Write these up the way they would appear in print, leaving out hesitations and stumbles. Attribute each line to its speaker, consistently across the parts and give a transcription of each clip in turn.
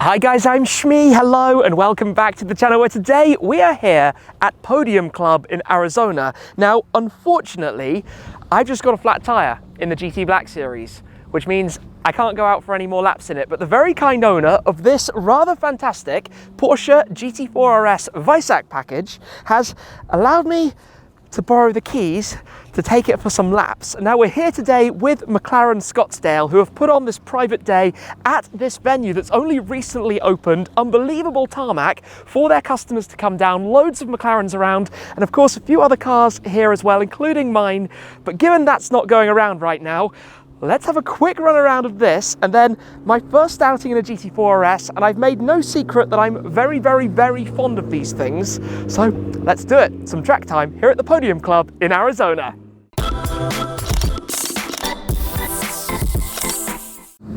Speaker 1: Hi guys, I'm Shmee, hello and welcome back to the channel where today we are here at Podium Club in Arizona. Now, unfortunately, I've just got a flat tyre in the GT Black Series, which means I can't go out for any more laps in it, but the very kind owner of this rather fantastic Porsche GT4 RS Weissach package has allowed me to borrow the keys to take it for some laps. Now we're here today with McLaren Scottsdale, who have put on this private day at this venue that's only recently opened. Unbelievable tarmac for their customers to come down, loads of McLarens around, and of course a few other cars here as well, including mine. But given that's not going around right now, let's have a quick run around of this and then my first outing in a GT4 RS, and I've made no secret that I'm very, very, very fond of these things. So let's do it. Some track time here at the Podium Club in Arizona.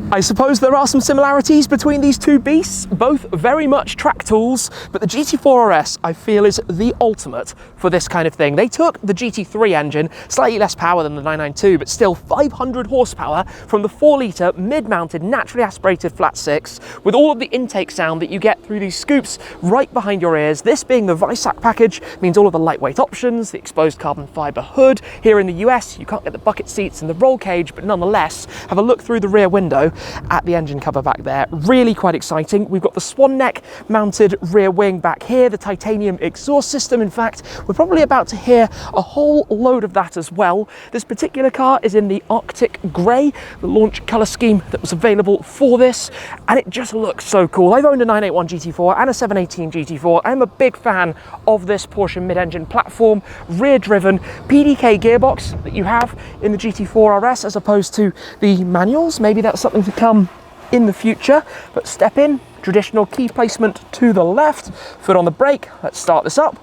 Speaker 1: I suppose there are some similarities between these two beasts, both very much track tools, but the GT4 RS I feel is the ultimate for this kind of thing. They took the GT3 engine, slightly less power than the 992, but still 500 horsepower from the 4-litre mid-mounted naturally aspirated flat six, with all of the intake sound that you get through these scoops right behind your ears. This being the Weissach package means all of the lightweight options, the exposed carbon fibre hood. Here in the US, you can't get the bucket seats and the roll cage, but nonetheless, have a look through the rear window at the engine cover back there. Really quite exciting. We've got the swan neck mounted rear wing back here, the titanium exhaust system. In fact, we're probably about to hear a whole load of that as well. This particular car is in the Arctic grey, the launch colour scheme that was available for this, and it just looks so cool. I've owned a 981 GT4 and a 718 GT4. I'm a big fan of this Porsche mid-engine platform, rear driven PDK gearbox that you have in the GT4 RS as opposed to the manuals. Maybe that's something to come in the future, but step in, traditional key placement to the left, foot on the brake. Let's start this up.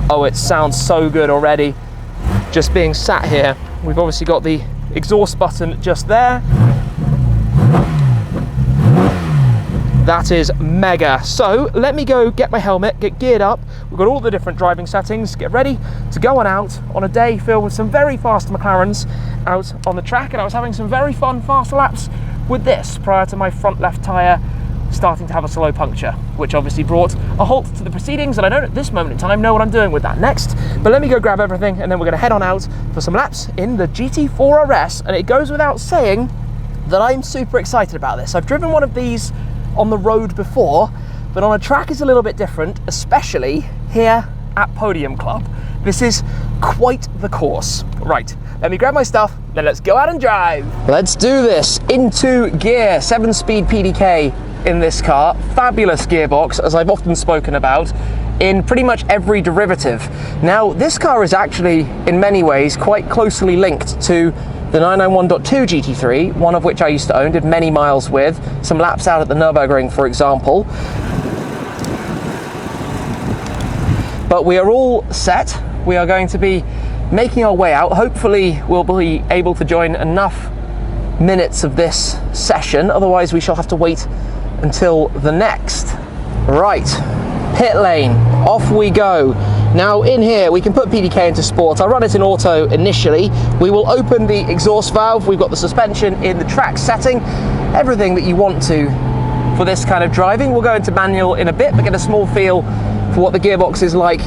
Speaker 1: Oh, it sounds so good already. Just being sat here, we've obviously got the exhaust button just there. That is mega. So let me go get my helmet, get geared up. We've got all the different driving settings, get ready to go on out on a day filled with some very fast McLarens out on the track. And I was having some very fun fast laps with this prior to my front left tyre starting to have a slow puncture, which obviously brought a halt to the proceedings, and I don't at this moment in time know what I'm doing with that next. But let me go grab everything and then we're going to head on out for some laps in the GT4 RS. And it goes without saying that I'm super excited about this. I've driven one of these on the road before, but on a track is a little bit different, especially here at Podium Club. This is quite the course. Right, let me grab my stuff, then let's go out and drive. Let's do this. Into gear, 7-speed PDK in this car. Fabulous gearbox, as I've often spoken about, in pretty much every derivative. Now, this car is actually, in many ways, quite closely linked to the 991.2 GT3, one of which I used to own, did many miles with, some laps out at the Nurburgring, for example. But we are all set. We are going to be making our way out. Hopefully we'll be able to join enough minutes of this session, otherwise we shall have to wait until the next. Right, pit lane, off we go. Now in here we can put PDK into sport. I'll run it in auto initially. We will open the exhaust valve. We've got the suspension in the track setting, everything that you want to for this kind of driving. We'll go into manual in a bit, but get a small feel for what the gearbox is like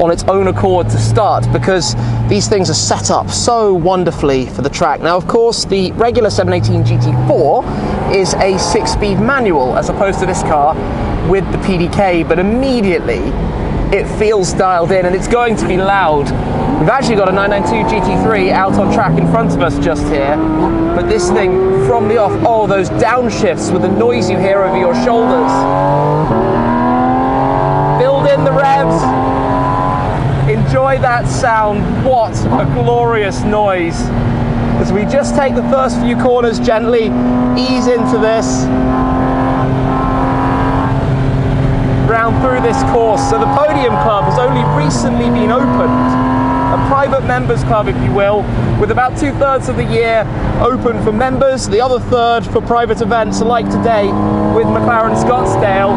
Speaker 1: on its own accord to start, because these things are set up so wonderfully for the track. Now, of course, the regular 718 GT4 is a 6-speed manual as opposed to this car with the PDK, but immediately it feels dialed in and it's going to be loud. We've actually got a 992 GT3 out on track in front of us just here, but this thing from the off, oh, those downshifts with the noise you hear over your shoulders. Build in the revs. Enjoy that sound. What a glorious noise. As we just take the first few corners gently, ease into this. Round through this course. So the Podium Club has only recently been opened, a private members club if you will, with about 2/3 of the year open for members, the other third for private events like today with McLaren Scottsdale.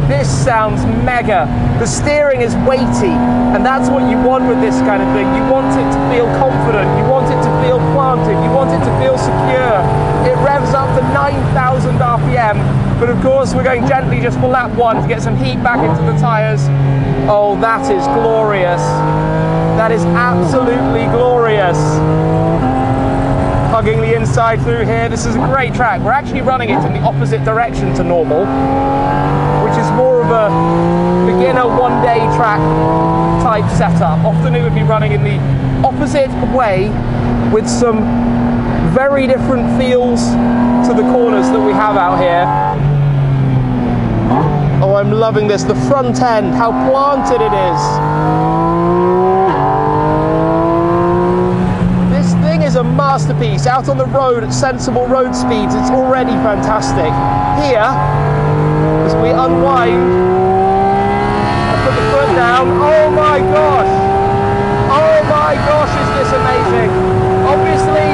Speaker 1: This sounds mega. The steering is weighty, and that's what you want with this kind of thing. You want it to feel confident, you want it to feel planted, you want it to feel course, we're going gently just for lap 1 to get some heat back into the tyres. Oh, that is glorious. That is absolutely glorious. Hugging the inside through here. This is a great track. We're actually running it in the opposite direction to normal, which is more of a beginner one-day track type setup. Often it would be running in the opposite way with some very different feels to the corners that we have out here. Oh, I'm loving this. The front end, how planted it is. This thing is a masterpiece. Out on the road at sensible road speeds, it's already fantastic. Here, as we unwind, I put the foot down. Oh my gosh! Oh my gosh, is this amazing! Obviously,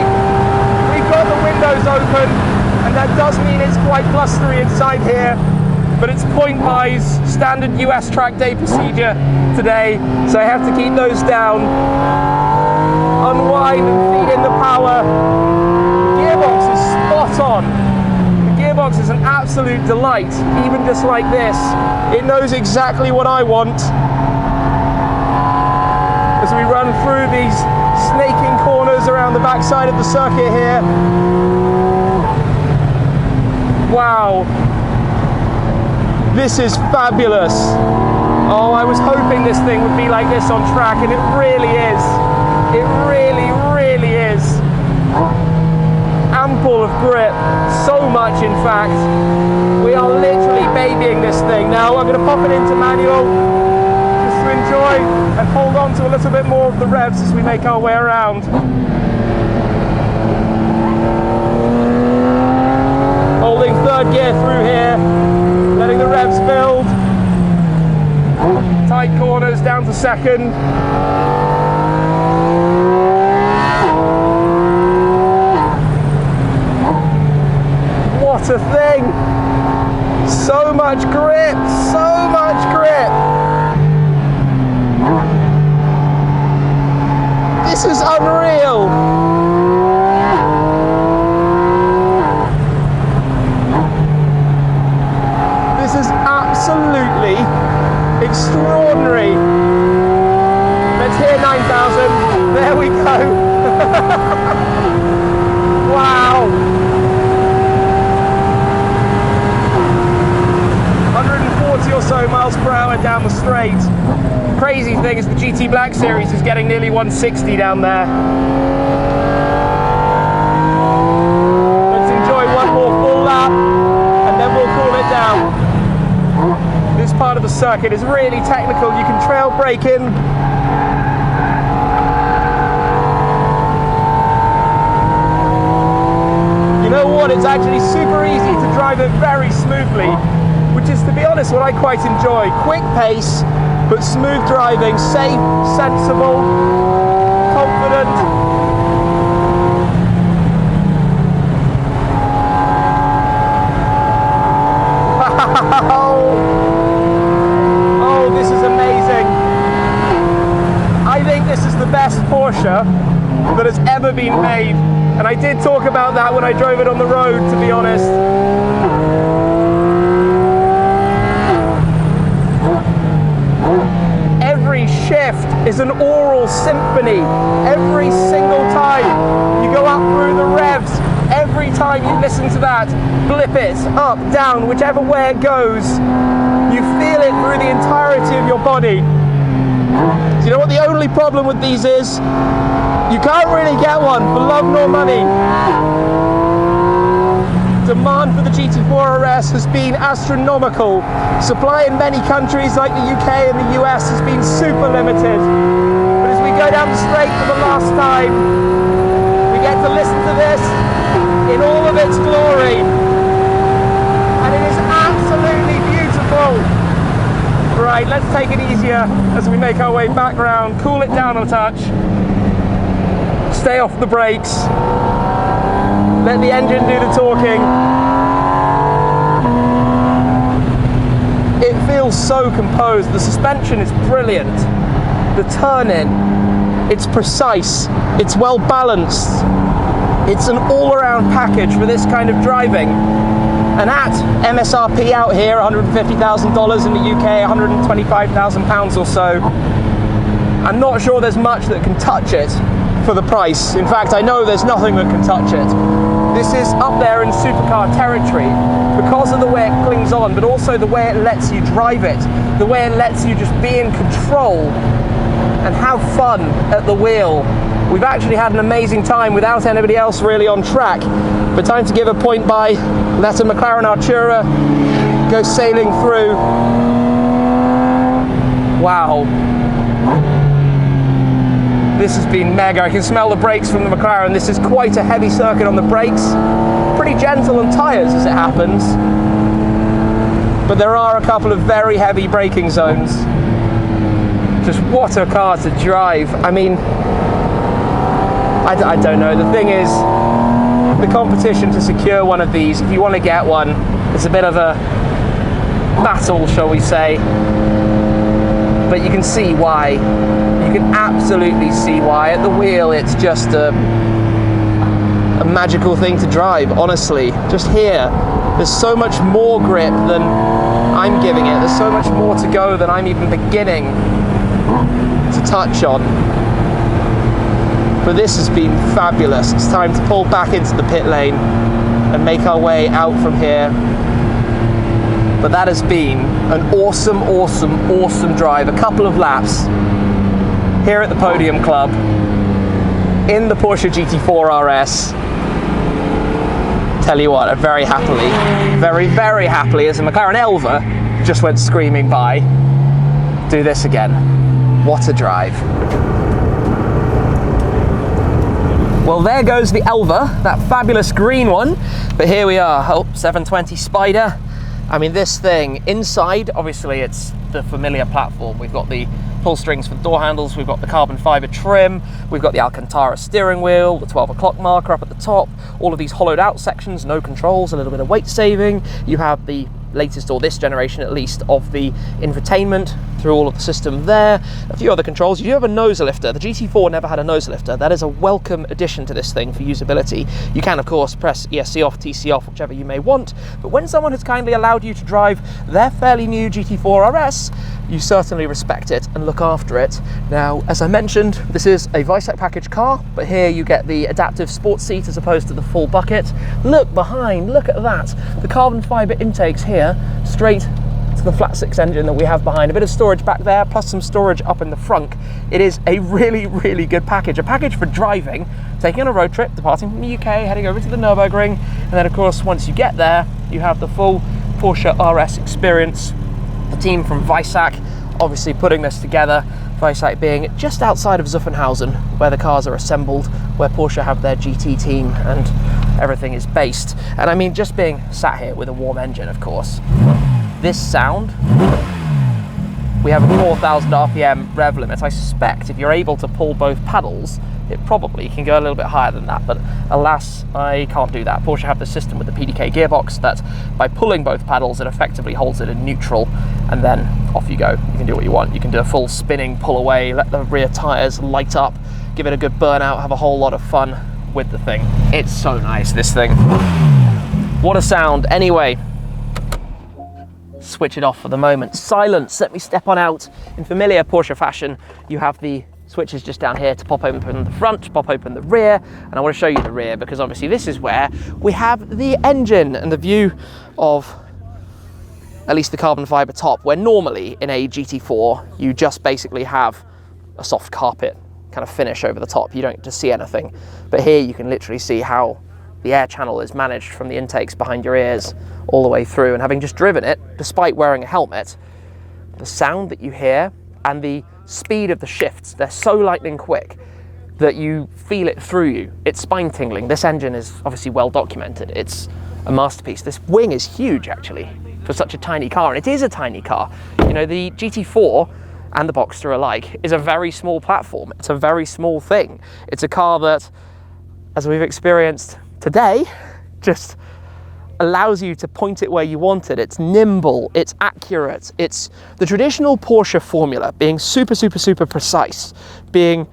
Speaker 1: we've got the windows open, and that does mean it's quite blustery inside here, but it's point buys, standard US track day procedure today, so I have to keep those down. Unwind and feed in the power. The gearbox is spot on. The gearbox is an absolute delight, even just like this. It knows exactly what I want. As we run through these snaking corners around the backside of the circuit here. Wow. This is fabulous. Oh, I was hoping this thing would be like this on track, and it really is. It really, really is. Ample of grip, so much in fact. We are literally babying this thing. Now I'm going to pop it into manual just to enjoy and hold on to a little bit more of the revs as we make our way around. Holding third gear through here, letting the revs build. Tight corners down to second. What a thing! So much grip, so much grip! This is unreal! This is absolutely extraordinary. Let's hear 9,000. There we go. Wow. 140 or so miles per hour down the straight. Crazy thing is the GT Black Series is getting nearly 160 down there. Let's enjoy one more full lap and then we'll cool it down. This part of the circuit is really technical. You can trail brake in. You know what? It's actually super easy to drive it very smoothly, which is, to be honest, what I quite enjoy. Quick pace, but smooth driving, safe, sensible, confident. Wow! Oh, this is amazing. I think this is the best Porsche that has ever been made. And I did talk about that when I drove it on the road, to be honest. Every shift is an aural symphony. Every single time you go up through the revs, every time you listen to that, blip it, up, down, whichever way it goes, you feel it through the entirety of your body. Do you know what the only problem with these is? You can't really get one for love nor money. Demand for the GT4 RS has been astronomical. Supply in many countries like the UK and the US has been super limited. But as we go down the straight for the last time, we get to listen to this in all of its glory. And it is absolutely beautiful. Right, let's take it easier as we make our way back round, cool it down a touch, stay off the brakes, let the engine do the talking. It feels so composed. The suspension is brilliant. The turn-in, it's precise, it's well balanced. It's an all-around package for this kind of driving. And at MSRP out here, $150,000 in the UK, £125,000 or so, I'm not sure there's much that can touch it for the price. In fact, I know there's nothing that can touch it. This is up there in supercar territory because of the way it clings on, but also the way it lets you drive it, the way it lets you just be in control and have fun at the wheel. We've actually had an amazing time without anybody else really on track. But time to give a point by, let a McLaren Artura go sailing through. Wow. This has been mega. I can smell the brakes from the McLaren. This is quite a heavy circuit on the brakes. Pretty gentle on tyres as it happens. But there are a couple of very heavy braking zones. Just what a car to drive. I mean, I don't know. The thing is, the competition to secure one of these, if you want to get one, it's a bit of a battle, shall we say. But you can see why. You can absolutely see why. At the wheel, it's just a magical thing to drive, honestly. Just here, there's so much more grip than I'm giving it. There's so much more to go than I'm even beginning to touch on. But this has been fabulous. It's time to pull back into the pit lane and make our way out from here. But that has been an awesome, awesome, awesome drive. A couple of laps here at the Podium Club in the Porsche GT4 RS. Tell you what, I very happily, very, very happily, as a McLaren EVER just went screaming by, do this again. What a drive. Well, there goes the EVER, that fabulous green one. But here we are, 720 Spider. I mean, this thing, inside, obviously it's the familiar platform. We've got the pull strings for the door handles, we've got the carbon fiber trim, we've got the Alcantara steering wheel, the 12 o'clock marker up at the top, all of these hollowed out sections, no controls, a little bit of weight saving. You have the latest, or this generation at least, of the infotainment through all of the system there. A few other controls. You do have a nose lifter. The GT4 never had a nose lifter. That is a welcome addition to this thing for usability. You can, of course, press ESC off, TC off, whichever you may want, but when someone has kindly allowed you to drive their fairly new GT4 RS, you certainly respect it and look after it. Now, as I mentioned, this is a Weissach package car, but here you get the adaptive sports seat as opposed to the full bucket. Look behind, look at that. The carbon fiber intakes here, straight to the flat six engine that we have behind. A bit of storage back there, plus some storage up in the front. It is a really, really good package. A package for driving, taking on a road trip, departing from the UK, heading over to the Nurburgring, and then of course, once you get there, you have the full Porsche RS experience. The team from Weissach obviously putting this together, Weissach being just outside of Zuffenhausen, where the cars are assembled, where Porsche have their GT team and everything is based. And I mean, just being sat here with a warm engine, of course, this sound, we have a 4,000 RPM rev limit. I suspect if you're able to pull both paddles, it probably can go a little bit higher than that, but alas, I can't do that. Porsche have the system with the PDK gearbox that by pulling both paddles, it effectively holds it in neutral, and then off you go. You can do what you want. You can do a full spinning pull away, let the rear tires light up, give it a good burnout, have a whole lot of fun with the thing. It's so nice, this thing. What a sound. Anyway, switch it off for the moment. Silence. Let me step on out. In familiar Porsche fashion, you have the switches just down here to pop open the front, pop open the rear, and I want to show you the rear because obviously this is where we have the engine and the view of at least the carbon fiber top, where normally in a GT4 you just basically have a soft carpet kind of finish over the top. You don't get to see anything, but here you can literally see how the air channel is managed from the intakes behind your ears all the way through. And having just driven it, despite wearing a helmet, the sound that you hear and the speed of the shifts, they're so lightning quick that you feel it through you. It's spine tingling. This engine is obviously well documented. It's a masterpiece. This wing is huge actually for such a tiny car, and it is a tiny car. You know, the GT4 and the Boxster alike is a very small platform. It's a very small thing. It's a car that, as we've experienced today, just allows you to point it where you want it. It's nimble, it's accurate, it's the traditional Porsche formula, being super, super, super precise, being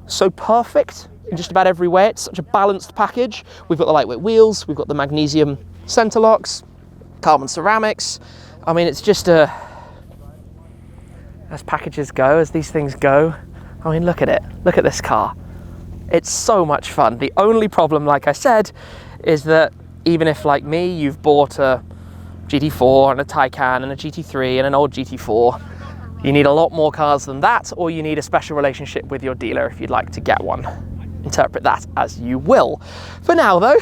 Speaker 1: so perfect in just about every way. It's such a balanced package. We've got the lightweight wheels, we've got the magnesium center locks, carbon ceramics. I mean, it's just as packages go, as these things go, I mean, look at it. Look at this car. It's so much fun. The only problem, like I said, is that even if, like me, you've bought a GT4 and a Taycan and a GT3 and an old GT4, you need a lot more cars than that, or you need a special relationship with your dealer if you'd like to get one. Interpret that as you will. For now, though,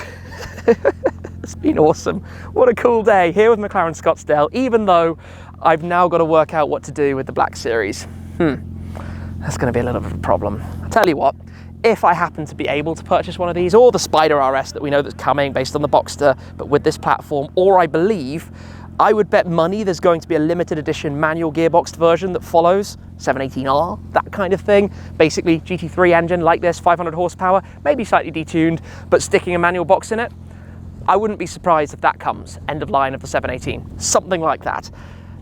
Speaker 1: it's been awesome. What a cool day here with McLaren Scottsdale, even though I've now got to work out what to do with the Black Series. That's going to be a little bit of a problem. I'll tell you what, if I happen to be able to purchase one of these, or the Spider RS that we know that's coming based on the Boxster, but with this platform, or I believe, I would bet money there's going to be a limited edition manual gearboxed version that follows, 718R, that kind of thing. Basically, GT3 engine like this, 500 horsepower, maybe slightly detuned, but sticking a manual box in it. I wouldn't be surprised if that comes, end of line of the 718, something like that.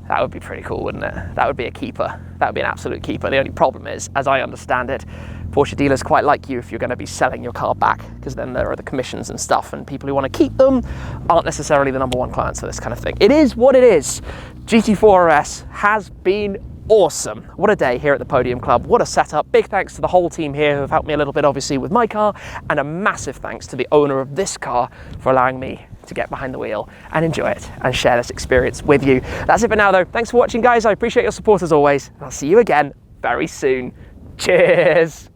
Speaker 1: That would be pretty cool, wouldn't it? That would be a keeper. That would be an absolute keeper. The only problem is, as I understand it, Porsche dealers quite like you if you're going to be selling your car back, because then there are the commissions and stuff, and people who want to keep them aren't necessarily the #1 clients for this kind of thing. It is what it is. GT4 RS has been awesome. What a day here at the Podium Club. What a setup. Big thanks to the whole team here who have helped me a little bit, obviously, with my car, and a massive thanks to the owner of this car for allowing me to get behind the wheel and enjoy it and share this experience with you. That's it for now, though. Thanks for watching, guys. I appreciate your support as always, and I'll see you again very soon. Cheers.